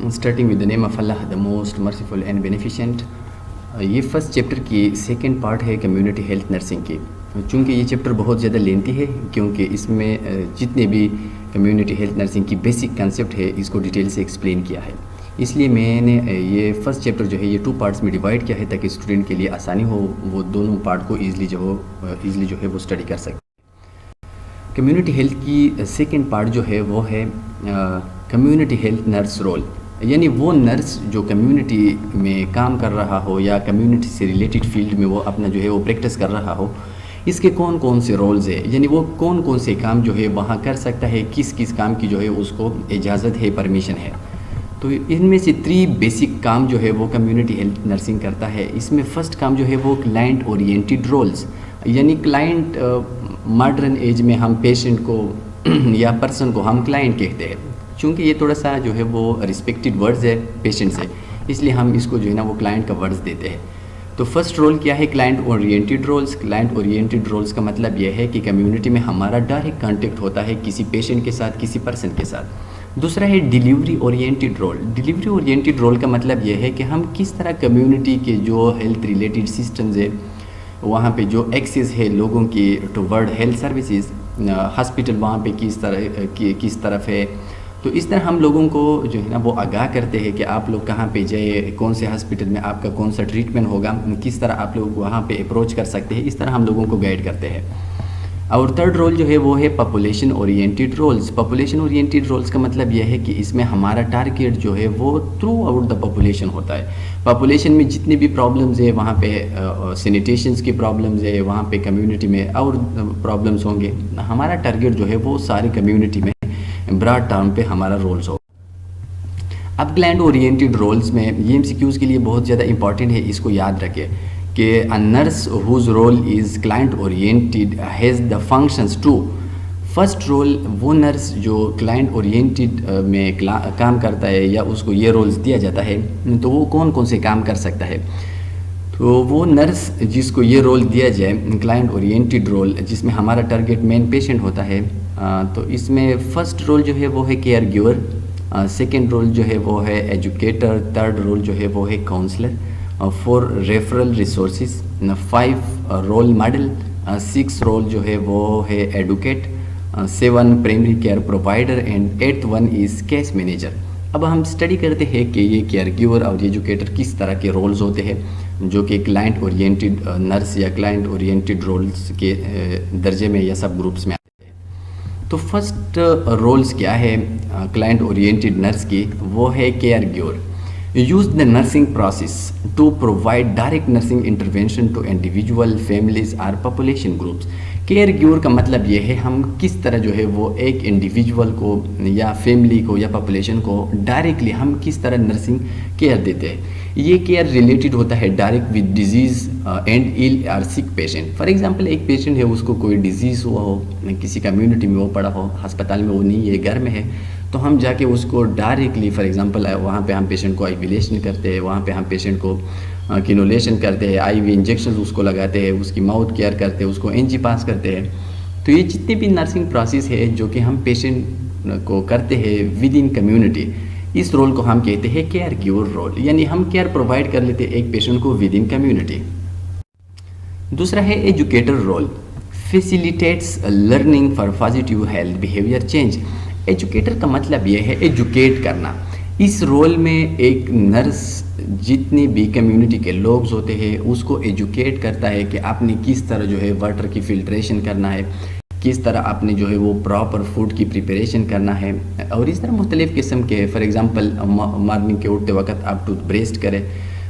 Starting with the name of Allah the most merciful and beneficent. یہ first chapter کی second part ہے community health nursing کی. چونکہ یہ چیپٹر بہت زیادہ لینتھی ہے کیونکہ اس میں جتنے بھی کمیونٹی ہیلتھ نرسنگ کی بیسک کنسیپٹ ہے اس کو ڈیٹیل سے ایکسپلین کیا ہے. اس لیے میں نے یہ فرسٹ چیپٹر جو ہے یہ 2 پارٹس میں ڈیوائڈ کیا ہے تاکہ اسٹوڈنٹ کے لیے آسانی ہو, وہ دونوں پارٹ کو ایزلی جو ہے وہ اسٹڈی کر سکے. کمیونٹی ہیلتھ کی سیکنڈ پارٹ جو ہے وہ ہے کمیونٹی ہیلتھ نرس رول, یعنی وہ نرس جو کمیونٹی میں کام کر رہا ہو یا کمیونٹی سے ریلیٹڈ فیلڈ میں وہ اپنا جو ہے وہ پریکٹس کر رہا ہو, اس کے کون کون سے رولز ہیں, یعنی وہ کون کون سے کام جو ہے وہاں کر سکتا ہے, کس کس کام کی جو ہے اس کو اجازت ہے, پرمیشن ہے. تو ان میں سے 3 بیسک کام جو ہے وہ کمیونٹی ہیلتھ نرسنگ کرتا ہے. اس میں فرسٹ کام جو ہے وہ کلائنٹ اورینٹیڈ رولز, یعنی کلائنٹ ماڈرن ایج میں ہم پیشنٹ کو یا پرسن کو ہم کلائنٹ کہتے ہیں. چونکہ یہ تھوڑا سا جو ہے وہ ریسپیکٹڈ ورڈز ہے پیشنٹ سے, اس لیے ہم اس کو جو ہے نا وہ کلائنٹ کا ورڈز دیتے ہیں. تو فرسٹ رول کیا ہے, client oriented roles. Client oriented roles کا مطلب یہ ہے کہ کمیونٹی میں ہمارا ڈائریکٹ کانٹیکٹ ہوتا ہے کسی پیشنٹ کے ساتھ, کسی پرسن کے ساتھ. دوسرا ہے delivery oriented role. Delivery oriented role کا مطلب یہ ہے کہ ہم کس طرح کمیونٹی کے جو ہیلتھ ریلیٹڈ سسٹمز ہے, وہاں پہ جو ایکسیس ہے لوگوں کی ٹوورڈ ہیلتھ سروسز, ہاسپٹل وہاں پہ کس طرف ہے, تو اس طرح ہم لوگوں کو جو ہے نا وہ آگاہ کرتے ہیں کہ آپ لوگ کہاں پہ جائے, کون سے ہاسپٹل میں آپ کا کون سا ٹریٹمنٹ ہوگا, کس طرح آپ لوگ وہاں پہ اپروچ کر سکتے ہیں. اس طرح ہم لوگوں کو گائیڈ کرتے ہیں. اور تھرڈ رول جو ہے وہ ہے population oriented roles. Population oriented roles کا مطلب یہ ہے کہ اس میں ہمارا ٹارگیٹ جو ہے وہ تھرو آؤٹ دا پاپولیشن ہوتا ہے. پاپولیشن میں جتنی بھی پرابلمز ہے, وہاں پہ سینیٹیشنز کی پرابلمز ہے, وہاں پہ کمیونٹی میں اور پرابلمز ہوں گے, ہمارا ٹارگیٹ جو ہے وہ ساری کمیونٹی میں براڈ ٹرم پہ ہمارا رولز ہو. اب کلائنٹ اورینٹیڈ رولز میں یہ MCQs کے لیے بہت زیادہ امپورٹنٹ ہے, اس کو یاد رکھیں کہ a nurse whose role is client oriented has the functions to. First rule وہ نرس جو کلائنٹ اورینٹیڈ میں کام کرتا ہے یا اس کو یہ رولز دیا جاتا ہے, تو وہ کون کون سے کام کر سکتا ہے. تو وہ نرس جس کو یہ رول دیا جائے, کلائنٹ اورینٹیڈ رول, جس میں ہمارا ٹارگیٹ مین پیشنٹ ہوتا ہے, تو اس میں فرسٹ رول جو ہے وہ ہے کیئر گیور, سیکنڈ رول جو ہے وہ ہے ایجوکیٹر, تھرڈ رول جو ہے وہ ہے counsellor, 4 referral resources, 5 role model, 6 role جو ہے وہ ہے advocate, 7 primary care provider and 8th one is case manager. اب ہم اسٹڈی کرتے ہیں کہ یہ کیئر گیور اور ایجوکیٹر کس طرح کے رولز ہوتے ہیں جو کہ کلائنٹ اورینٹیڈ نرس یا کلائنٹ اورینٹیڈ رولز کے درجے میں یا سب گروپس میں آتے ہیں. تو فرسٹ رولز کیا ہے کلائنٹ اورینٹیڈ نرس کی, وہ ہے care giver. Use the nursing process to provide direct nursing intervention to individual, families or population groups. Care giver کا مطلب یہ ہے ہم کس طرح جو ہے وہ ایک انڈیویجول کو یا فیملی کو یا پاپولیشن کو ڈائریکٹلی ہم کس طرح نرسنگ کیئر دیتے ہیں. یہ کیئر ریلیٹڈ ہوتا ہے direct with disease and L اور سک پیشنٹ. فار ایگزامپل ایک پیشنٹ ہے, اس کو کوئی ڈیزیز ہوا ہو, کسی کمیونٹی میں وہ پڑا ہو, ہسپتال میں وہ نہیں ہے, گھر میں ہے, تو ہم جا کے اس کو ڈائریکٹلی فار ایگزامپل وہاں پہ ہم پیشنٹ کو آئیویلیشن کرتے ہیں, وہاں پہ ہم پیشنٹ کو کینولیشن کرتے ہیں, آئی وی انجیکشنز اس کو لگاتے ہیں, اس کی ماؤتھ کیئر کرتے ہیں, اس کو NG پاس کرتے ہیں. تو یہ جتنے بھی نرسنگ پروسیس ہے جو کہ ہم پیشنٹ کو کرتے ہیں ود ان کمیونٹی, اس رول کو ہم کہتے ہیں کیئر گیور رول, یعنی ہم کیئر پرووائڈ کر لیتے ہیں ایک پیشنٹ کو ود ان کمیونٹی. دوسرا ہے educator role. Facilitates learning for positive health behaviour change. Educator کا مطلب یہ ہے ایجوکیٹ کرنا. اس رول میں ایک نرس جتنی بھی کمیونٹی کے لوگ ہوتے ہیں اس کو ایجوکیٹ کرتا ہے کہ آپ نے کس طرح جو ہے واٹر کی فلٹریشن کرنا ہے, کس طرح آپ نے جو ہے وہ پراپر فوڈ کی پریپریشن کرنا ہے, اور اس طرح مختلف قسم کے. فار ایگزامپل مارننگ کے اٹھتے وقت آپ ٹوتھ بریسٹ کریں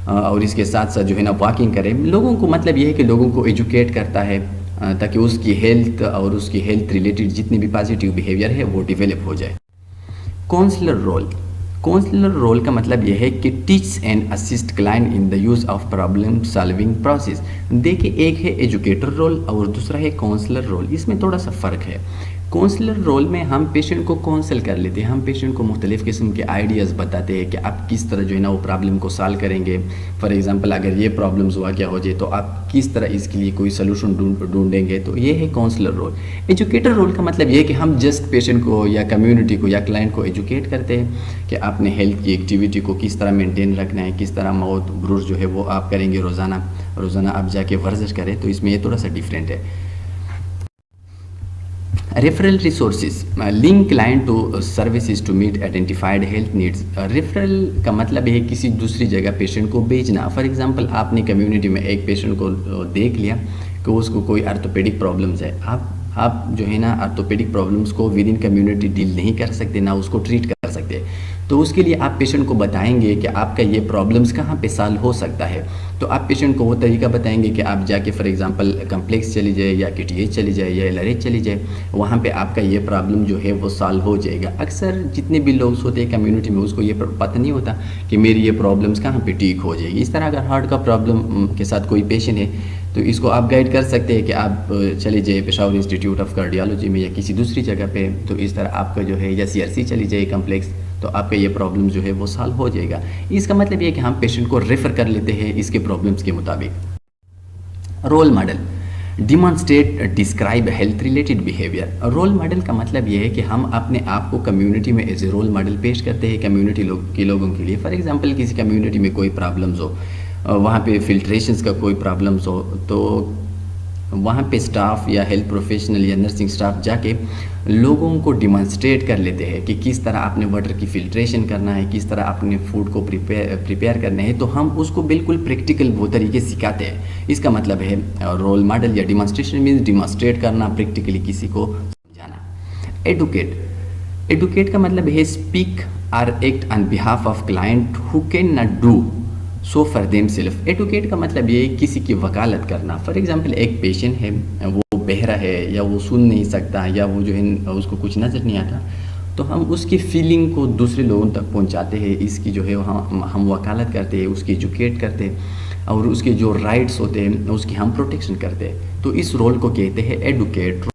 اور اس کے ساتھ ساتھ جو ہے نا واکنگ کریں. لوگوں کو مطلب یہ ہے کہ لوگوں کو ایجوکیٹ کرتا ہے تاکہ اس کی ہیلتھ اور اس کی ہیلتھ ریلیٹڈ جتنی بھی پازیٹیو بیہیویئر ہے وہ ڈیولپ ہو جائے. Counsellor role. کونسلر رول کا مطلب یہ ہے کہ teach and assist client in the use of problem solving process. دیکھیں ایک ہے ایجوکیٹر رول اور دوسرا ہے کونسلر رول, اس میں تھوڑا سا فرق ہے. کونسلر رول میں ہم پیشنٹ کو کونسل کر لیتے ہیں، ہم پیشنٹ کو مختلف قسم کے آئیڈیاز بتاتے ہیں کہ آپ کس طرح جو ہے نا وہ پرابلم کو سالو کریں گے. فار ایگزامپل اگر یہ پرابلمز ہوا کیا ہو جائے تو آپ کس طرح اس کے لیے کوئی سلوشن ڈھونڈیں گے. تو یہ ہے کونسلر رول. ایجوکیٹر رول کا مطلب یہ ہے کہ ہم جسٹ پیشنٹ کو یا کمیونٹی کو یا کلائنٹ کو ایجوکیٹ کرتے ہیں کہ آپ نے ہیلتھ کی ایکٹیویٹی کو کس طرح مینٹین رکھنا ہے، کس طرح موت برس جو ہے وہ آپ کریں گے روزانہ آپ جا کے ورزش کریں. تو اس میں یہ تھوڑا سا ڈیفرینٹ ہے. Referral resources link client to services to meet identified health needs. Referral کا مطلب ہے کسی دوسری جگہ پیشنٹ کو بھیجنا. فار ایگزامپل آپ نے کمیونٹی میں ایک پیشنٹ کو دیکھ لیا کہ اس کو کوئی آرتھوپیڈک پرابلمز ہے. آپ جو ہے نا آرتھوپیڈک پرابلمس کو ود ان کمیونٹی ڈیل نہیں کر سکتے، نہ اس کو ٹریٹ کر سکتے. تو اس کے لیے آپ پیشنٹ کو بتائیں گے کہ آپ کا یہ پرابلمس کہاں پہ سالو ہو سکتا ہے. تو آپ پیشنٹ کو وہ طریقہ بتائیں گے کہ آپ جا کے فار ایگزامپل کمپلیکس چلی جائے یا کے ٹی ایچ چلی جائے یا LRH چلی جائے، وہاں پہ آپ کا یہ پرابلم جو ہے وہ سالو ہو جائے گا. اکثر جتنے بھی لوگ ہوتے ہیں کمیونٹی میں اس کو یہ پتہ نہیں ہوتا کہ میری یہ پرابلمس کہاں پہ ٹھیک ہو جائے گی. اس طرح اگر ہارٹ کا پرابلم کے ساتھ کوئی پیشنٹ ہے تو اس کو آپ گائیڈ کر سکتے ہیں کہ آپ چلے جائے پشاور انسٹیٹیوٹ آف کارڈیالوجی میں یا کسی دوسری جگہ پہ. تو اس طرح آپ کا جو ہے یا CRC چلی جائے کمپلیکس، تو آپ کا یہ پرابلم جو ہے وہ سالو ہو جائے گا. اس کا مطلب یہ کہ ہم پیشنٹ کو ریفر کر لیتے ہیں اس کے پرابلمس کے مطابق. Role model demonstrate describe health related behaviour. Role model کا مطلب یہ ہے کہ ہم اپنے آپ کو کمیونٹی میں ایز اے رول ماڈل پیش کرتے ہیں کمیونٹی کے لوگوں کے لیے. فار ایگزامپل کسی کمیونٹی میں کوئی پرابلمز ہو، وہاں پہ فلٹریشنز کا کوئی پرابلمز ہو، تو وہاں پہ سٹاف یا ہیلتھ پروفیشنل یا نرسنگ سٹاف جا کے لوگوں کو ڈیمانسٹریٹ کر لیتے ہیں کہ کس طرح آپ نے واٹر کی فلٹریشن کرنا ہے، کس طرح آپ نے فوڈ کو پریپیئر کرنا ہے. تو ہم اس کو بالکل پریکٹیکل وہ طریقے سکھاتے ہیں. اس کا مطلب ہے رول ماڈل یا ڈیمانسٹریشن مینس ڈیمانسٹریٹ کرنا، پریکٹیکلی کسی کو سمجھانا. ایڈوکیٹ کا مطلب ہے اسپیک اور act on behalf of client who can not do so for them self. Advocate کا مطلب یہ ہے کسی کی وکالت کرنا. فار ایگزامپل ایک پیشنٹ ہے، وہ بہرا ہے یا وہ سن نہیں سکتا یا وہ جو ہے اس کو کچھ نظر نہیں آتا، تو ہم اس کی فیلنگ کو دوسرے لوگوں تک پہنچاتے ہیں. اس کی جو ہے ہم وکالت کرتے ہیں، اس کی ایجوکیٹ کرتے ہیں، اور اس کے جو رائٹس ہوتے ہیں اس کی ہم پروٹیکشن کرتے ہیں. تو اس رول کو کہتے ہیں ایڈوکیٹ.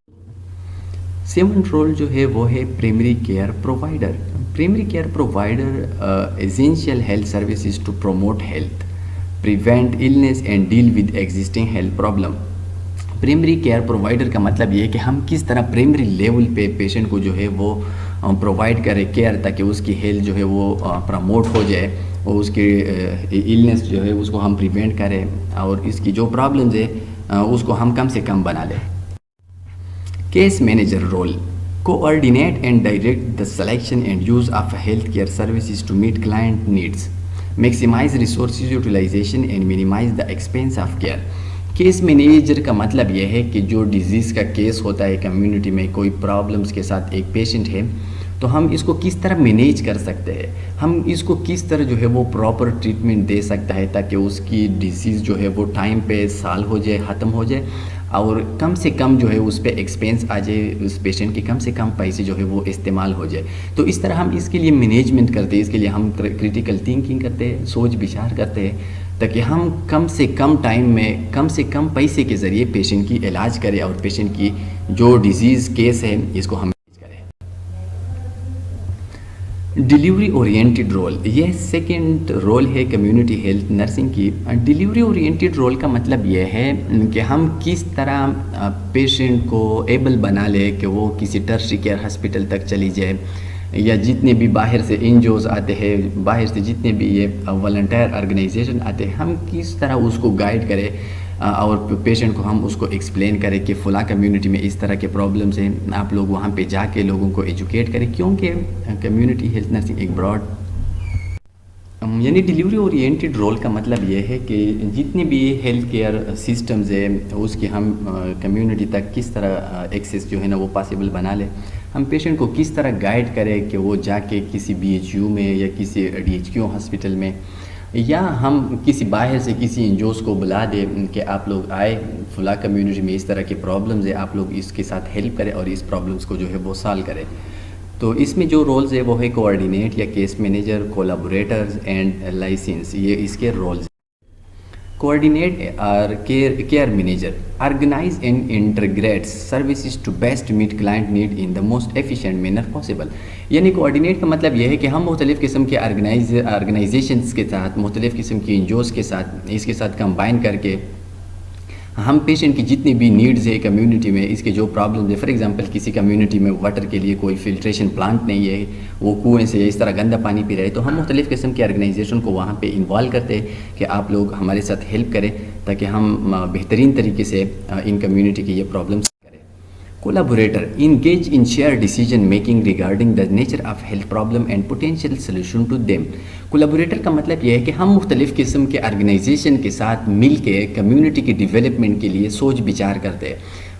7 رول جو ہے وہ ہے primary care provider. Primary care provider essential health services to promote health, prevent illness and deal with existing health problem. Primary care provider کا مطلب یہ ہے کہ ہم کس طرح پرائمری لیول پہ پیشنٹ کو جو ہے وہ پرووائڈ کرے کیئر، تاکہ اس کی ہیلتھ جو ہے وہ پروموٹ ہو جائے اور اس کی النس جو ہے اس کو ہم پریونٹ کریں اور اس کی جو پرابلمز ہے اس کو ہم کم سے کم بنا لیں. Case manager role coordinate and direct the selection and use of healthcare services to meet client needs, maximize resources utilization and minimize the expense of care. Case manager کا مطلب یہ ہے کہ جو ڈیزیز کا کیس ہوتا ہے کمیونٹی میں، کوئی پرابلمس کے ساتھ ایک پیشنٹ ہے، تو ہم اس کو کس طرح مینیج کر سکتے ہیں، ہم اس کو کس طرح جو ہے وہ پراپر ٹریٹمنٹ دے سکتا ہے تاکہ اس کی ڈیزیز جو ہے وہ ٹائم پہ سال ہو جائے، ختم ہو جائے، اور کم سے کم جو ہے اس پہ ایکسپینس آ جائے، اس پیشنٹ کی کم سے کم پیسے جو ہے وہ استعمال ہو جائے. تو اس طرح ہم اس کے لیے مینجمنٹ کرتے ہیں، اس کے لیے ہم کریٹیکل تھنکنگ کرتے ہیں، سوچ بچار کرتے ہیں، تاکہ ہم کم سے کم ٹائم میں کم سے کم پیسے کے ذریعے پیشنٹ کی علاج کریں اور پیشنٹ کی جو ڈیزیز کیس ہے اس کو ہم ڈیلیوری اورینٹیڈ رول. یہ سیکنڈ رول ہے کمیونٹی ہیلتھ نرسنگ کی. ڈیلیوری اورینٹیڈ رول کا مطلب یہ ہے کہ ہم کس طرح پیشنٹ کو ایبل بنا لے کہ وہ کسی ٹرشری کیئر ہاسپٹل تک چلی جائے، یا جتنے بھی باہر سے NGOs آتے ہیں، باہر سے جتنے بھی یہ والنٹیئر آرگنائزیشن آتے ہیں، ہم کس طرح اس کو گائیڈ کریں اور پیشنٹ کو ہم اس کو ایکسپلین کریں کہ فلاں کمیونٹی میں اس طرح کے پرابلمس ہیں، آپ لوگ وہاں پہ جا کے لوگوں کو ایجوکیٹ کریں. کیونکہ کمیونٹی ہیلتھ نرسنگ ایک براڈ یعنی ڈیلیوری اورینٹیڈ رول کا مطلب یہ ہے کہ جتنے بھی ہیلتھ کیئر سسٹمز ہیں اس کی ہم کمیونٹی تک کس طرح ایکسیس جو ہے نا وہ پاسبل بنا لیں. ہم پیشنٹ کو کس طرح گائیڈ کریں کہ وہ جا کے کسی BHU میں یا کسی DHQ ہاسپٹل میں، یا ہم کسی باہر سے کسی NGOs کو بلا دیں کہ آپ لوگ آئے فلاں کمیونٹی میں اس طرح کے پرابلمز ہیں، آپ لوگ اس کے ساتھ ہیلپ کریں اور اس پرابلمز کو جو ہے وہ سالو کریں. تو اس میں جو رولز ہے وہ ہے کوآرڈینیٹ یا کیس مینیجر، کولابوریٹرز اینڈ لائسنس، یہ اس کے rules. coordinate or care manager, organize and integrate services to best meet client need in the most efficient manner possible. یعنی کوآرڈینیٹ کا مطلب یہ ہے کہ ہم مختلف قسم کے آرگنائزیشنس کے ساتھ، مختلف قسم کی انجوز کے ساتھ، اس کے ساتھ کمبائن کر کے ہم پیشنٹ کی جتنی بھی نیڈز ہے کمیونٹی میں، اس کے جو پرابلمز ہے، فار ایگزامپل کسی کمیونٹی میں واٹر کے لیے کوئی فلٹریشن پلانٹ نہیں ہے، وہ کنویں سے اس طرح گندا پانی پی رہے، تو ہم مختلف قسم کے آرگنائزیشن کو وہاں پہ انوالو کرتے ہیں کہ آپ لوگ ہمارے ساتھ ہیلپ کریں تاکہ ہم بہترین طریقے سے ان کمیونٹی کی یہ problems. Collaborator, engage in shared decision making regarding the nature of health problem and potential solution to them. Collaborator کا مطلب یہ ہے کہ ہم مختلف قسم کے آرگنائزیشن کے ساتھ مل کے کمیونٹی کی ڈیولپمنٹ کے لیے سوچ بچار کرتے ہیں.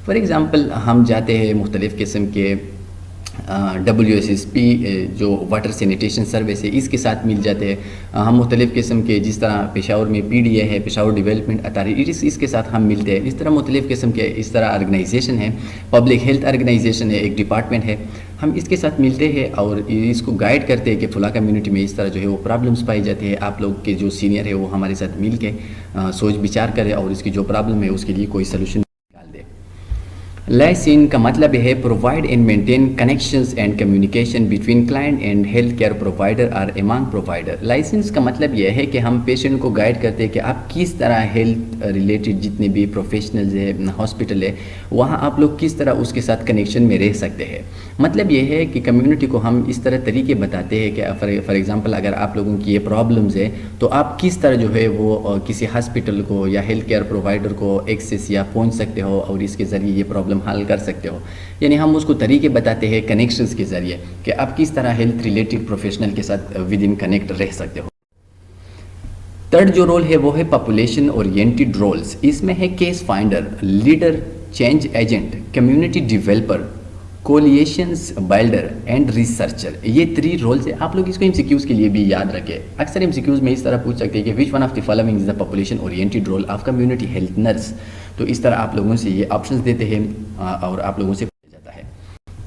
فار ایگزامپل ہم جاتے ہیں مختلف قسم کے WSSP جو واٹر سینیٹیشن سروس ہے اس کے ساتھ مل جاتے ہیں. ہم مختلف قسم کے جس طرح پشاور میں PDA ہے، پشاور ڈیولپمنٹ اتھارٹی، اس کے ساتھ ہم ملتے ہیں. اس طرح مختلف قسم کے اس طرح آرگنائزیشن ہے، پبلک ہیلتھ آرگنائزیشن ہے، ایک ڈپارٹمنٹ ہے، ہم اس کے ساتھ ملتے ہیں اور اس کو گائیڈ کرتے ہیں کہ فلاں کمیونٹی میں اس طرح جو ہے وہ پرابلمس پائی جاتی ہے. آپ لوگ کے جو سینئر ہے وہ ہمارے ساتھ مل کے سوچ بچار کرے اور اس کی جو پرابلم ہے اس کے لیے کوئی سلوشن. لائسن کا مطلب ہے provide and maintain connections and communication between client and health care provider اور امانگ پرووائڈر. لائسنس کا مطلب یہ ہے کہ ہم پیشنٹ کو گائیڈ کرتے ہیں کہ آپ کس طرح ہیلتھ ریلیٹڈ جتنے بھی پروفیشنلز ہے، ہاسپٹل ہے، وہاں آپ لوگ کس طرح اس کے ساتھ کنیکشن میں رہ سکتے ہیں. مطلب یہ ہے کہ کمیونٹی کو ہم اس طرح طریقے بتاتے ہیں کہ فار ایگزامپل اگر آپ لوگوں کی یہ پرابلمز ہے تو آپ کس طرح جو ہے وہ کسی ہاسپٹل کو یا ہیلتھ کیئر پرووائڈر کو ایکسیس یا پہنچ سکتے ہو اور اس کے ذریعے یہ پرابلم حل کر سکتے ہو. یعنی ہم اس کو طریقے بتاتے ہیں کنیکشنز کے ذریعے کہ آپ کس طرح ہیلتھ ریلیٹڈ پروفیشنل کے ساتھ ود ان کنیکٹ رہ سکتے ہو. تھرڈ جو رول ہے وہ ہے پاپولیشن اورینٹڈ رولز. اس میں ہے case finder, leader, change agent, community developer, coalitions builder and researcher. یہ 3 رولز ہیں. آپ لوگ اس کو MCQs کے لیے بھی یاد رکھیں. اکثر MCQs میں اس طرح پوچھ سکتے ہیں کہ which one of the following is the population oriented role of community health nurse. تو اس طرح آپ لوگوں سے یہ آپشنز دیتے ہیں اور آپ لوگوں سے پوچھا جاتا ہے.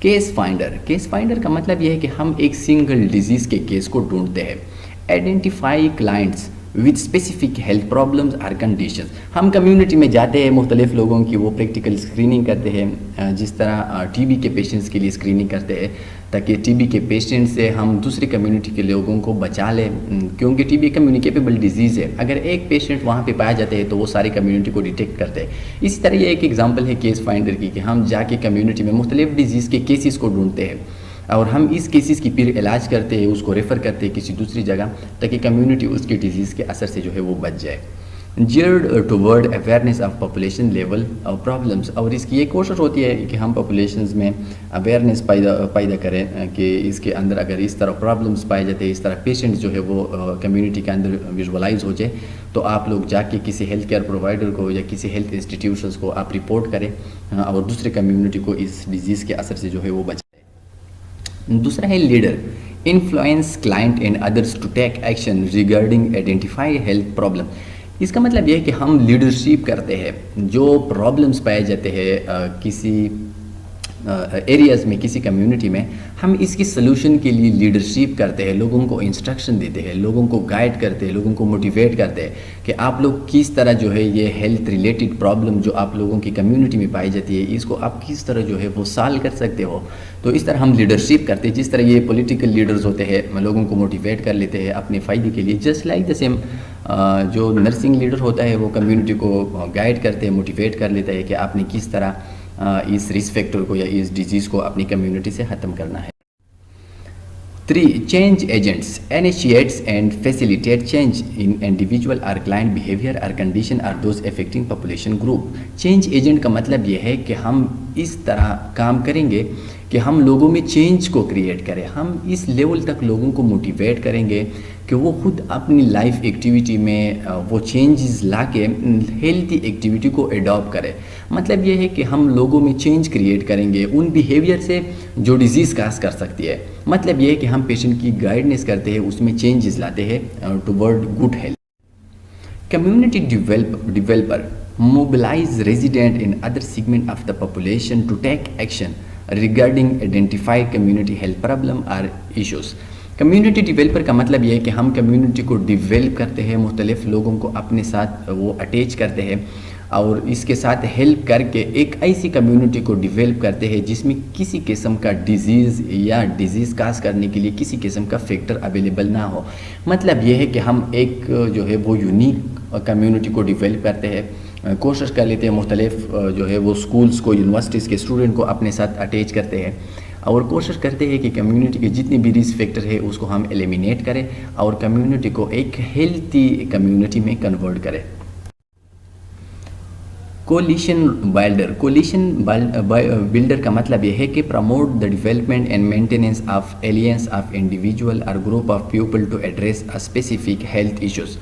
Case finder. کیس فائنڈر کا مطلب یہ ہے کہ ہم ایک سنگل ڈیزیز کے کیس کو ڈھونڈتے ہیں. Identify clients with specific health problems or conditions. ہم کمیونٹی میں جاتے ہیں، مختلف لوگوں کی وہ پریکٹیکل اسکریننگ کرتے ہیں، جس طرح TB کے پیشنٹس کے لیے اسکریننگ کرتے ہیں تاکہ TB کے پیشنٹ سے ہم دوسری کمیونٹی کے لوگوں کو بچا لیں، کیونکہ TB کمیونیکیبل ڈیزیز ہے. اگر ایک پیشنٹ وہاں پہ پایا جاتے ہیں تو وہ ساری کمیونٹی کو ڈیٹیکٹ کرتے ہیں. اسی طرح یہ ایک ایگزامپل ہے کیس فائنڈر کی کہ ہم جا کے کمیونٹی میں مختلف ڈیزیز کے کیسز کو ڈھونڈتے ہیں اور ہم اس کیسز کی پھر علاج کرتے ہیں، اس کو ریفر کرتے ہیں کسی دوسری جگہ تاکہ کمیونٹی اس کی ڈیزیز کے اثر سے جو ہے وہ بچ جائے. Geared toward awareness of population level اور پرابلمس. اور اس کی یہ کوشش ہوتی ہے کہ ہم پاپولیشنز میں اویئرنیس پیدا کریں کہ اس کے اندر اگر اس طرح پرابلمس پائے جاتے ہیں، اس طرح پیشنٹ جو ہے وہ کمیونٹی کے اندر ویژولائز ہو جائے، تو آپ لوگ جا کے کسی ہیلتھ کیئر پرووائڈر کو یا کسی ہیلتھ انسٹیٹیوشنز کو آپ رپورٹ کریں اور دوسرے کمیونٹی کو اس ڈیزیز کے اثر سے جو ہے وہ بچائیں. دوسرا ہے leader. Influence client and others to take action regarding identify health problem. اس کا مطلب یہ ہے کہ ہم لیڈرشپ کرتے ہیں. جو پرابلمس پائے جاتے ہیں کسی ایریاز میں، کسی کمیونٹی میں، ہم اس کی سلوشن کے لیے لیڈرشپ کرتے ہیں، لوگوں کو انسٹرکشن دیتے ہیں، لوگوں کو گائیڈ کرتے ہیں، لوگوں کو موٹیویٹ کرتے ہیں کہ آپ لوگ کس طرح جو ہے یہ ہیلتھ ریلیٹڈ پرابلم جو آپ لوگوں کی کمیونٹی میں پائی جاتی ہے اس کو آپ کس طرح جو ہے وہ سالو کر سکتے ہو. تو اس طرح ہم لیڈرشپ کرتے ہیں. جس طرح یہ پولیٹیکل لیڈرز ہوتے ہیں لوگوں کو موٹیویٹ کر لیتے ہیں اپنے فائدے کے لیے، جسٹ لائک دا سیم جو نرسنگ لیڈر ہوتا ہے وہ کمیونٹی کو گائیڈ کرتے ہیں، موٹیویٹ کر لیتا ہے کہ آپ نے کس طرح اس رسک فیکٹر کو یا اس ڈیزیز کو اپنی کمیونٹی سے ختم کرنا ہے. 3. Change agents. Initiates and facilitate change in individual اور کلائنٹ بیہیویئر اور کنڈیشن اور those affecting population group. Change agent کا مطلب یہ ہے کہ ہم اس طرح کام کریں گے کہ ہم لوگوں میں چینج کو کریٹ کریں. ہم اس لیول تک لوگوں کو موٹیویٹ کریں گے کہ وہ خود اپنی لائف ایکٹیویٹی میں وہ چینجز لا کے ہیلتھی ایکٹیویٹی کو ایڈاپٹ کرے. مطلب یہ ہے کہ ہم لوگوں میں چینج کریٹ کریں گے ان بیہیویئر سے جو ڈیزیز کاز کر سکتی ہے. مطلب یہ ہے کہ ہم پیشنٹ کی گائیڈنس کرتے ہیں، اس میں چینجز لاتے ہیں toward good health. Community developer. Mobilize resident in other segment of the population to take action regarding identify community health problem or issues. Community developer کا مطلب یہ ہے کہ ہم کمیونٹی کو ڈیولپ کرتے ہیں، مختلف لوگوں کو اپنے ساتھ وہ اٹیچ کرتے ہیں اور اس کے ساتھ ہیلپ کر کے ایک ایسی کمیونٹی کو ڈیولپ کرتے ہیں جس میں کسی قسم کا ڈیزیز کاز کرنے کے لیے کسی قسم کا فیکٹر اویلیبل نہ ہو۔ مطلب یہ ہے کہ ہم ایک جو ہے وہ یونیک کمیونٹی کو ڈیولپ کرتے ہیں، کوشش کر لیتے ہیں مختلف جو ہے وہ اسکولز کو، یونیورسٹیز کے اسٹوڈنٹ کو اپنے ساتھ اٹیچ کرتے ہیں اور کوشش کرتے ہیں کہ کمیونٹی کے جتنے بھی رسک فیکٹر ہے اس کو ہم ایلیمینیٹ کریں اور کمیونٹی کو ایک ہیلتھی کمیونٹی میں کنورٹ کریں۔ کولیشن بلڈر کا مطلب یہ ہے کہ promote the development and maintenance of alliance of individual اور group of people to address specific health issues,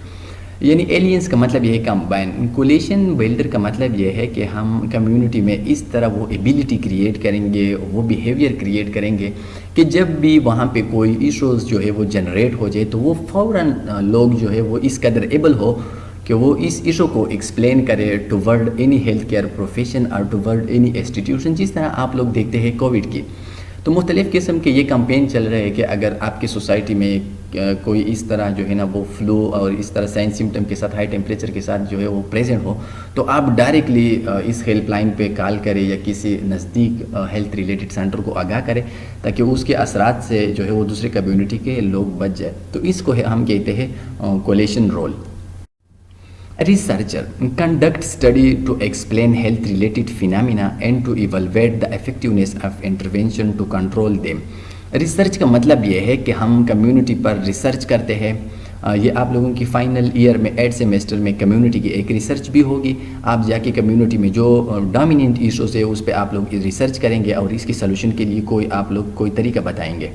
یعنی ایلینس کا مطلب یہ ہے کمبائن۔ کولیشن بلڈر کا مطلب یہ ہے کہ ہم کمیونٹی میں اس طرح وہ ایبیلٹی کریٹ کریں گے، وہ بیہیویئر کریٹ کریں گے کہ جب بھی وہاں پہ کوئی ایشوز جو ہے وہ جنریٹ ہو جائے تو وہ فوراً لوگ جو ہے وہ اس قدر ایبل ہو کہ وہ اس ایشو کو ایکسپلین کرے toward any health care profession اور ٹو ورڈ اینی انسٹیٹیوشن۔ جس طرح آپ لوگ دیکھتے ہیں کووڈ کی تو مختلف قسم کے یہ کمپین چل رہے ہیں کہ اگر آپ کی سوسائٹی میں کوئی اس طرح جو ہے نا وہ فلو اور اس طرح سائن سمٹم کے ساتھ ہائی ٹیمپریچر کے ساتھ جو ہے وہ پریزنٹ ہو تو آپ ڈائریکٹلی اس ہیلپ لائن پہ کال کریں یا کسی نزدیک ہیلتھ ریلیٹڈ سینٹر کو آگاہ کریں تاکہ اس کے اثرات سے جو ہے وہ دوسرے کمیونٹی کے لوگ بچ جائے۔ تو اس کو ہم کہتے ہیں coalition role. Researcher conduct study to explain health related phenomena and to evaluate the effectiveness of intervention to control them۔ Research کا مطلب یہ ہے کہ ہم کمیونٹی پر ریسرچ کرتے ہیں۔ یہ آپ لوگوں کی فائنل ایئر میں 8 سیمیسٹر میں کمیونٹی کی ایک ریسرچ بھی ہوگی۔ آپ جا کے کمیونٹی میں جو ڈومیننٹ ایشوز ہے اس پہ آپ لوگ ریسرچ کریں گے اور اس کی سلوشن کے لیے آپ لوگ کوئی طریقہ بتائیں گے۔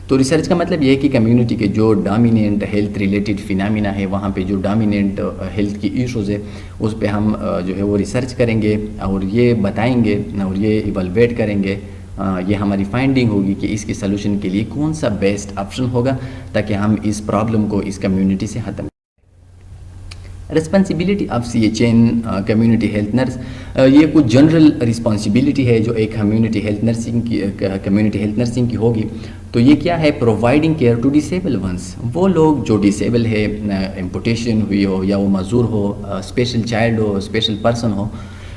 تو ریسرچ کا مطلب یہ ہے کہ کمیونٹی کے جو ڈومیننٹ ہیلتھ ریلیٹڈ فینامنا ہے، وہاں پہ جو ڈومیننٹ ہیلتھ کی ایشوز ہے اس پہ ہم جو ہے وہ ریسرچ کریں گے اور یہ بتائیں گے اور یہ ایوالویٹ کریں گے۔ یہ ہماری فائنڈنگ ہوگی کہ اس کی سلوشن کے لیے کون سا بیسٹ آپشن ہوگا تاکہ ہم اس پرابلم کو اس کمیونٹی سے ختم۔ Responsibility of C H N community health nurse, یہ کچھ جنرل رسپانسبلٹی ہے جو ایک کمیونٹی ہیلتھ نرسنگ کی ہوگی۔ تو یہ کیا ہے؟ Providing care to disabled ones, وہ لوگ جو ڈسیبل ہے، ایمپوٹیشن ہوئی ہو یا وہ معذور ہو، اسپیشل چائلڈ ہو، اسپیشل پرسن ہو،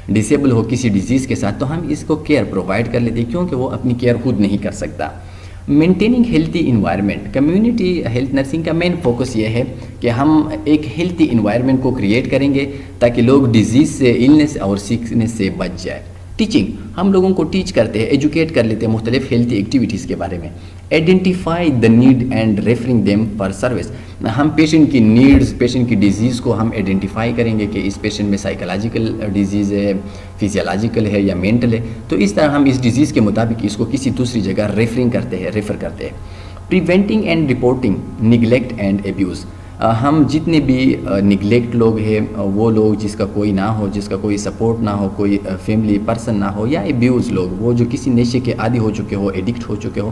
ڈسیبل ہو کسی ڈیزیز کے ساتھ، تو ہم اس کو کیئر پرووائڈ کر لیتے ہیں کیونکہ وہ اپنی کیئر خود نہیں کر سکتا۔ Maintaining healthy environment, community health nursing کا مین فوکس یہ ہے کہ ہم ایک ہیلتھی انوائرمنٹ کو کریٹ کریں گے تاکہ لوگ ڈیزیز سے، النس اور سکنس سے بچ جائے۔ ٹیچنگ، ہم لوگوں کو ٹیچ کرتے ہیں، ایجوکیٹ کر لیتے ہیں مختلف ہیلتھی ایکٹیویٹیز کے بارے میں۔ Identify the need and referring them for service, ہم پیشنٹ کی نیڈز، پیشنٹ کی ڈیزیز کو ہم آئیڈینٹیفائی کریں گے کہ اس پیشنٹ میں سائیکولوجیکل ڈیزیز ہے، فزیولوجیکل ہے یا مینٹل ہے، تو اس طرح ہم اس ڈیزیز کے مطابق اس کو کسی دوسری جگہ ریفر کرتے ہیں۔ Preventing and reporting neglect and abuse, ہم جتنے بھی نگلیکٹ لوگ ہیں، وہ لوگ جس کا کوئی نہ ہو، جس کا کوئی سپورٹ نہ ہو، کوئی فیملی پرسن نہ ہو، یا ایبیوز لوگ، وہ جو کسی نشے کے عادی ہو چکے ہو، ایڈکٹ ہو چکے ہو،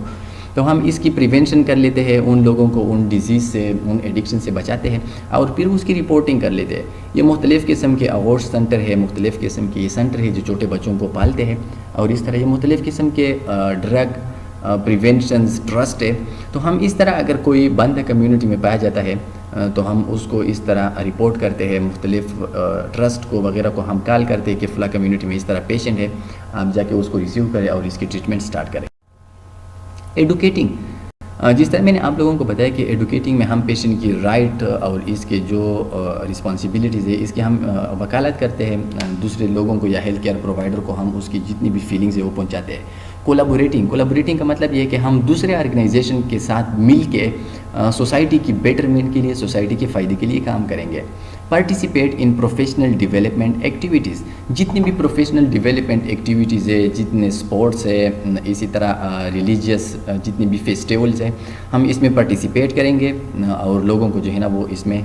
تو ہم اس کی پریونشن کر لیتے ہیں، ان لوگوں کو ان ڈیزیز سے، ان ایڈکشن سے بچاتے ہیں اور پھر اس کی رپورٹنگ کر لیتے ہیں۔ یہ مختلف قسم کے اوارڈ سینٹر ہے، مختلف قسم کے یہ سینٹر ہے جو چھوٹے بچوں کو پالتے ہیں اور اس طرح یہ مختلف قسم کے ڈرگ پریونشنز ٹرسٹ ہے۔ تو ہم اس طرح اگر کوئی بند کمیونٹی میں پایا جاتا ہے تو ہم اس کو اس طرح رپورٹ کرتے ہیں، مختلف ٹرسٹ کو وغیرہ کو ہم کال کرتے ہیں کہ فلاں کمیونٹی میں اس طرح پیشنٹ ہے، آپ جا کے اس کو ریسیو کریں اور اس کی ٹریٹمنٹ سٹارٹ کریں۔ ایڈوکیٹنگ، جس طرح میں نے آپ لوگوں کو بتایا کہ ایڈوکیٹنگ میں ہم پیشنٹ کی رائٹ اور اس کے جو رسپانسبلٹیز ہے اس کی ہم وکالت کرتے ہیں دوسرے لوگوں کو یا ہیلتھ کیئر پرووائڈر کو، ہم اس کی جتنی بھی فیلنگز ہے وہ پہنچاتے ہیں۔ کولیبوریٹنگ کا مطلب یہ ہے کہ ہم دوسرے آرگنائزیشن کے ساتھ مل کے سوسائٹی کی بیٹرمنٹ کے لیے، سوسائٹی کے فائدے کے لیے کام کریں گے۔ Participate in professional development activities, جتنی بھی پروفیشنل ڈیولپمنٹ ایکٹیویٹیز ہے، جتنے اسپورٹس ہے، اسی طرح ریلیجیس جتنے بھی فیسٹیولز ہیں، ہم اس میں پارٹیسپیٹ کریں گے اور لوگوں کو جو ہے نا وہ اس میں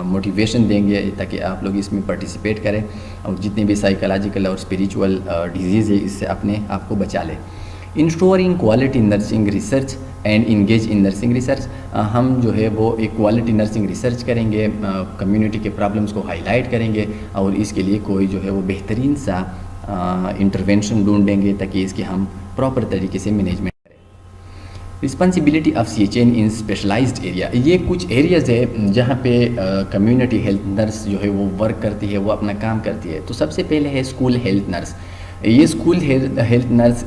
موٹیویشن دیں گے تاکہ آپ لوگ اس میں پارٹیسپیٹ کریں اور جتنے بھی سائیکولوجیکل اور اسپریچول ڈیزیز ہے اس سے اپنے آپ کو بچا لیں۔ Ensuring quality nursing research and engage in nursing research, ہم جو ہے وہ ایک کوالٹی نرسنگ ریسرچ کریں گے، کمیونٹی کے پرابلمس کو ہائی لائٹ کریں گے اور اس کے لیے کوئی جو ہے وہ بہترین سا انٹرونشن ڈھونڈیں گے تاکہ اس کی ہم پراپر طریقے سے مینجمنٹ کریں۔ Responsibility of C H N in specialized area. یہ کچھ ایریاز ہے جہاں پہ کمیونٹی ہیلتھ نرس جو ہے وہ ورک کرتی ہے, وہ اپنا کام کرتی ہے. تو سب سے پہلے ہے اسکول ہیلتھ نرس. یہ اسکول ہیلتھ نرس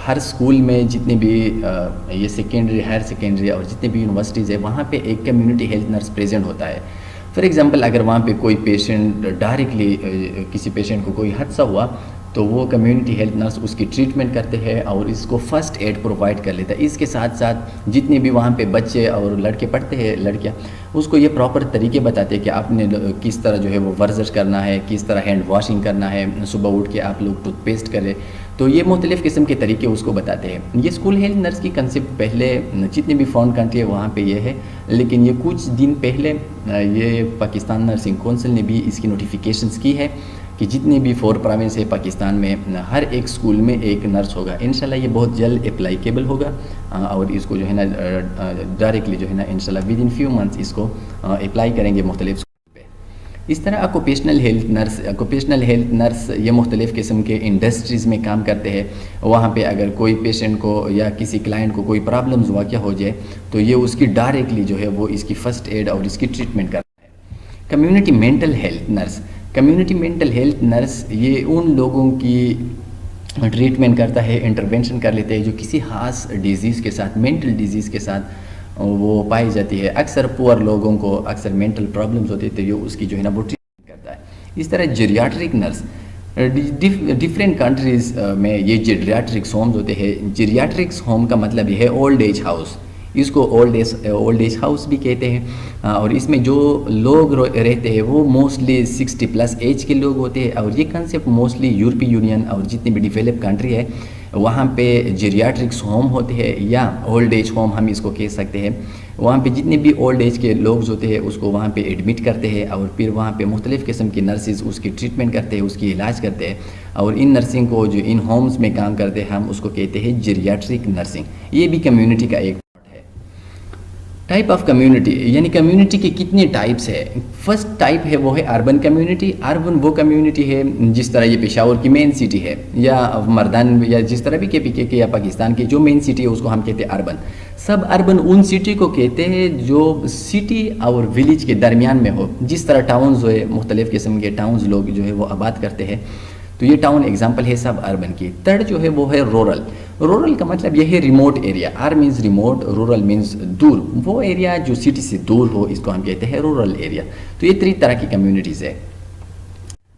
ہر اسکول میں جتنے بھی یہ سیکنڈری, ہائر سیکنڈری اور جتنے بھی یونیورسٹیز ہیں وہاں پہ ایک کمیونٹی ہیلتھ نرس پریزنٹ ہوتا ہے. فار ایگزامپل اگر وہاں پہ کوئی پیشنٹ ڈائریکٹلی کسی پیشنٹ کو کوئی حادثہ ہوا تو وہ کمیونٹی ہیلتھ نرس اس کی ٹریٹمنٹ کرتے ہیں اور اس کو فرسٹ ایڈ پرووائڈ کر لیتا ہے. اس کے ساتھ ساتھ جتنے بھی وہاں پہ بچے اور لڑکے پڑھتے ہیں, لڑکیاں, اس کو یہ پراپر طریقے بتاتے ہیں کہ آپ نے کس طرح جو ہے وہ ورزش کرنا ہے, کس طرح ہینڈ واشنگ کرنا ہے, صبح اٹھ کے آپ لوگ ٹوتھ پیسٹ کریں. تو یہ مختلف قسم کے طریقے اس کو بتاتے ہیں. یہ اسکول ہیلتھ نرس کی کنسیپٹ پہلے جتنے بھی فارن کنٹری ہے وہاں پہ یہ ہے, لیکن یہ کچھ دن پہلے یہ پاکستان نرسنگ کونسل نے بھی اس کی نوٹیفیکیشنز کی ہے کہ جتنے بھی 4 پروونس ہے پاکستان میں ہر ایک اسکول میں ایک نرس ہوگا. انشاءاللہ یہ بہت جلد اپلائیکیبل ہوگا اور اس کو جو ہے نا ڈائریکٹلی جو ہے نا انشاءاللہ ود ان فیو منتھس اس کو اپلائی کریں گے مختلف اسکول پہ. اس طرح آکوپیشنل ہیلتھ نرس یہ مختلف قسم کے انڈسٹریز میں کام کرتے ہیں. وہاں پہ اگر کوئی پیشنٹ کو یا کسی کلائنٹ کو کوئی پرابلمز واقع ہو جائے تو یہ اس کی ڈائریکٹلی جو ہے وہ اس کی فرسٹ ایڈ اور اس کی ٹریٹمنٹ کرتا ہے. کمیونٹی مینٹل ہیلتھ نرس یہ ان لوگوں کی ٹریٹمنٹ کرتا ہے, انٹرونشن کر لیتے ہیں جو کسی خاص ڈیزیز کے ساتھ, مینٹل ڈیزیز کے ساتھ وہ پائی جاتی ہے. اکثر پور لوگوں کو اکثر مینٹل پرابلمز ہوتے تھے, جو اس کی جو ہے نا وہ ٹریٹمنٹ کرتا ہے. اس طرح جیریاٹرک نرس, ڈفرینٹ کنٹریز میں یہ جیریاٹرکس ہومز ہوتے ہیں. جیریاٹرکس ہوم کا مطلب یہ ہے اولڈ ایج ہاؤس. اس کو اولڈ ایج ہاؤس بھی کہتے ہیں. اور اس میں جو لوگ رہتے ہیں وہ موسٹلی 60+ ایج کے لوگ ہوتے ہیں. اور یہ کنسیپٹ موسٹلی یورپی یونین اور جتنی بھی ڈیولپ کنٹری ہے وہاں پہ جیریاٹرکس ہوم ہوتے ہیں یا اولڈ ایج ہوم ہم اس کو کہہ سکتے ہیں. وہاں پہ جتنے بھی اولڈ ایج کے لوگ ہوتے ہیں اس کو وہاں پہ ایڈمٹ کرتے ہیں اور پھر وہاں پہ مختلف قسم کی نرسز اس کی ٹریٹمنٹ کرتے ہیں, اس کی علاج کرتے ہیں. اور ان نرسنگ کو جو ان ہومز میں کام کرتے ہیں ہم اس کو کہتے ہیں جیریاٹرک نرسنگ. یہ بھی کمیونٹی کا ایک ٹائپ آف کمیونٹی, یعنی کمیونٹی کے کتنے ٹائپس ہے. فرسٹ ٹائپ ہے وہ ہے اربن کمیونٹی. اربن وہ کمیونٹی ہے جس طرح یہ پشاور کی مین سٹی ہے یا مردان یا جس طرح بھی KPK کے یا پاکستان کی جو مین سٹی ہے اس کو ہم کہتے ہیں اربن. سب اربن ان سٹی کو کہتے ہیں جو سٹی اور ولیج کے درمیان میں ہو, جس طرح ٹاؤنز ہوئے مختلف قسم کے ٹاؤنز لوگ جو ہے وہ آباد کرتے ہیں. تو یہ ٹاؤن ایگزامپل ہے سب اربن کی. تھرڈ جو ہے وہ ہے رورل. رورل کا مطلب یہ ہے remote area. R means remote, rural means دور. وہ ایریا جو سٹی سے دور ہو اس کو ہم کہتے ہیں رورل ایریا. تو یہ 3 طرح کی کمیونٹیز ہے.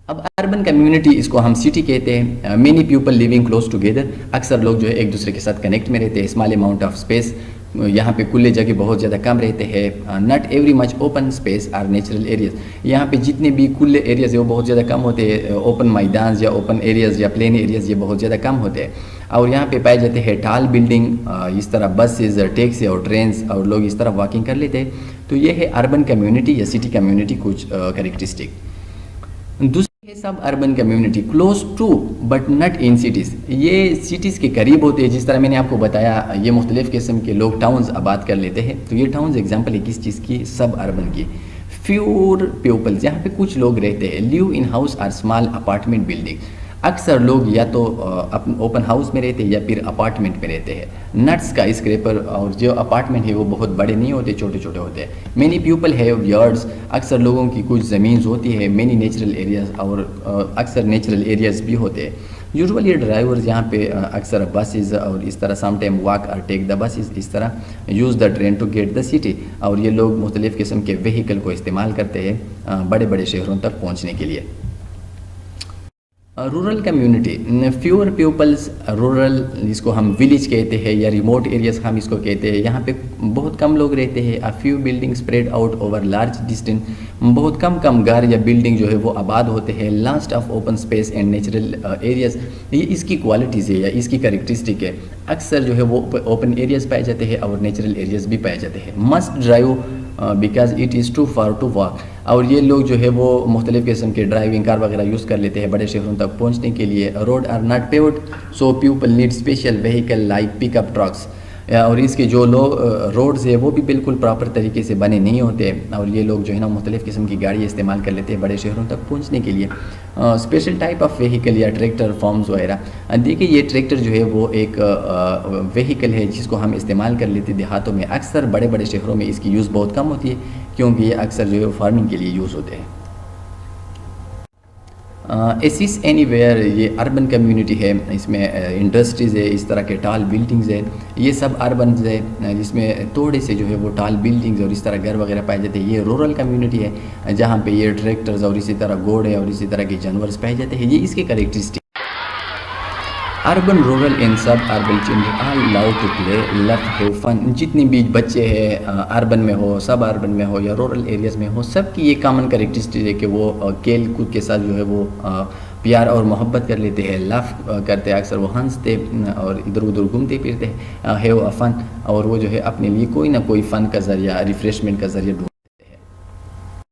اب اربن کمیونٹی اس کو ہم سٹی کہتے ہیں. Many people living close together. اکثر لوگ جو ہے ایک دوسرے کے ساتھ کنیکٹ میں رہتے ہیں. اسمال اماؤنٹ آف اسپیس, یہاں پہ کھلے جگہ بہت زیادہ کم رہتے ہیں. Not very much open space or natural areas. یہاں پہ جتنے بھی کھلے ایریاز ہیں وہ بہت زیادہ کم ہوتے ہیں. اوپن میدانز یا اوپن ایریاز یا پلین ایریاز یہ بہت زیادہ کم ہوتے ہیں. اور یہاں پہ پائے جاتے ہیں ٹال بلڈنگ, اس طرح بسز, ٹیکسی اور ٹرینز, اور لوگ اس طرح واکنگ کر لیتے ہیں. تو یہ ہے اربن کمیونٹی یا سٹی کمیونٹی کچھ کریکٹرسٹک. دوسری ہے suburban community, close to but not in cities. یہ سٹیز کے قریب ہوتے ہیں. جس طرح میں نے آپ کو بتایا یہ مختلف قسم کے لوگ ٹاؤنز آباد کر لیتے ہیں. تو یہ ٹاؤنز ایگزامپل ہے کس چیز کی, سب اربن کی. فیور پیپلز, یہاں پہ کچھ لوگ رہتے ہیں. Live in house or small apartment building. اکثر لوگ یا تو اوپن ہاؤس میں رہتے ہیں یا پھر اپارٹمنٹ میں رہتے ہیں. نٹس کا اسکریپر, اور جو اپارٹمنٹ ہے وہ بہت بڑے نہیں ہوتے, چھوٹے چھوٹے ہوتے ہیں. Many people have yards. اکثر لوگوں کی کچھ زمین ہوتی ہے. مینی نیچرل ایریاز, اور اکثر نیچرل ایریاز بھی ہوتے ہیں. یوزولی ڈرائیورز یہاں پہ اکثر بسز اور اس طرح سم ٹائم واک اور ٹیک دا بسز, اس طرح use the train to get the city. اور یہ لوگ مختلف قسم کے وہیکل کو استعمال کرتے ہیں بڑے بڑے شہروں تک پہنچنے کے لیے. Rural community, fewer peoples. Rural جس کو ہم ولیج کہتے ہیں یا ریموٹ ایریاز ہم اس کو کہتے ہیں. یہاں پہ بہت کم لوگ رہتے ہیں. a few buildings spread out over large distance. بہت کم گھر یا بلڈنگ جو ہے وہ آباد ہوتے ہیں. Last of open space and natural areas. یہ اس کی کوالٹیز ہے یا اس کی کریکٹرسٹک ہے. اکثر جو ہے وہ اوپن ایریاز پائے جاتے ہیں اور نیچرل ایریاز بھی پائے جاتے ہیں. Must drive because it is too far to walk. اور یہ لوگ جو ہے وہ مختلف قسم کے ڈرائیونگ کار وغیرہ یوز کر لیتے ہیں بڑے شہروں تک پہنچنے کے لیے. Road are not paved so people need special vehicle like pick up trucks. اور اس کے جو روڈز ہے وہ بھی بالکل پراپر طریقے سے بنے نہیں ہوتے، اور یہ لوگ جو ہے نا مختلف قسم کی گاڑی استعمال کر لیتے ہیں بڑے شہروں تک پہنچنے کے لیے، اسپیشل ٹائپ آف وہیکل یا ٹریکٹر فارمز وغیرہ۔ دیکھیے یہ ٹریکٹر جو ہے وہ ایک وہیکل ہے جس کو ہم استعمال کر لیتے دیہاتوں میں، اکثر بڑے بڑے شہروں میں اس کی یوز بہت کم ہوتی ہے کیونکہ یہ اکثر جو ہے فارمنگ کے لیے یوز ہوتے ہیں۔ ایسیس اینی ویئر یہ اربن کمیونٹی ہے، اس میں انڈسٹریز ہے، اس طرح کے ٹال بلڈنگز ہے، یہ سب اربنز ہے جس میں تھوڑے سے جو ہے وہ ٹال بلڈنگز اور اس طرح گھر وغیرہ پائے جاتے ہیں۔ یہ رورل کمیونٹی ہے جہاں پہ یہ ٹریکٹرز اور اسی طرح گھوڑے اور اسی طرح کے جانورز پائے جاتے ہیں، یہ اس کے characteristic. Urban rural and suburban children are allowed to play love have fun. جتنے بھی بچے ہیں اربن میں ہو، سب اربن میں ہو یا رورل ایریاز میں ہو، سب کی یہ کامن کریکٹرسٹک ہے کہ وہ کھیل کود کے ساتھ جو ہے وہ پیار اور محبت کر لیتے ہیں، لف کرتے ہیں، اکثر وہ ہنستے اور ادھر ادھر گھومتے پھرتے ہیں، ہیو اے فن، اور وہ جو ہے اپنے لیے کوئی نہ کوئی فن کا ذریعہ، ریفریشمنٹ کا ذریعہ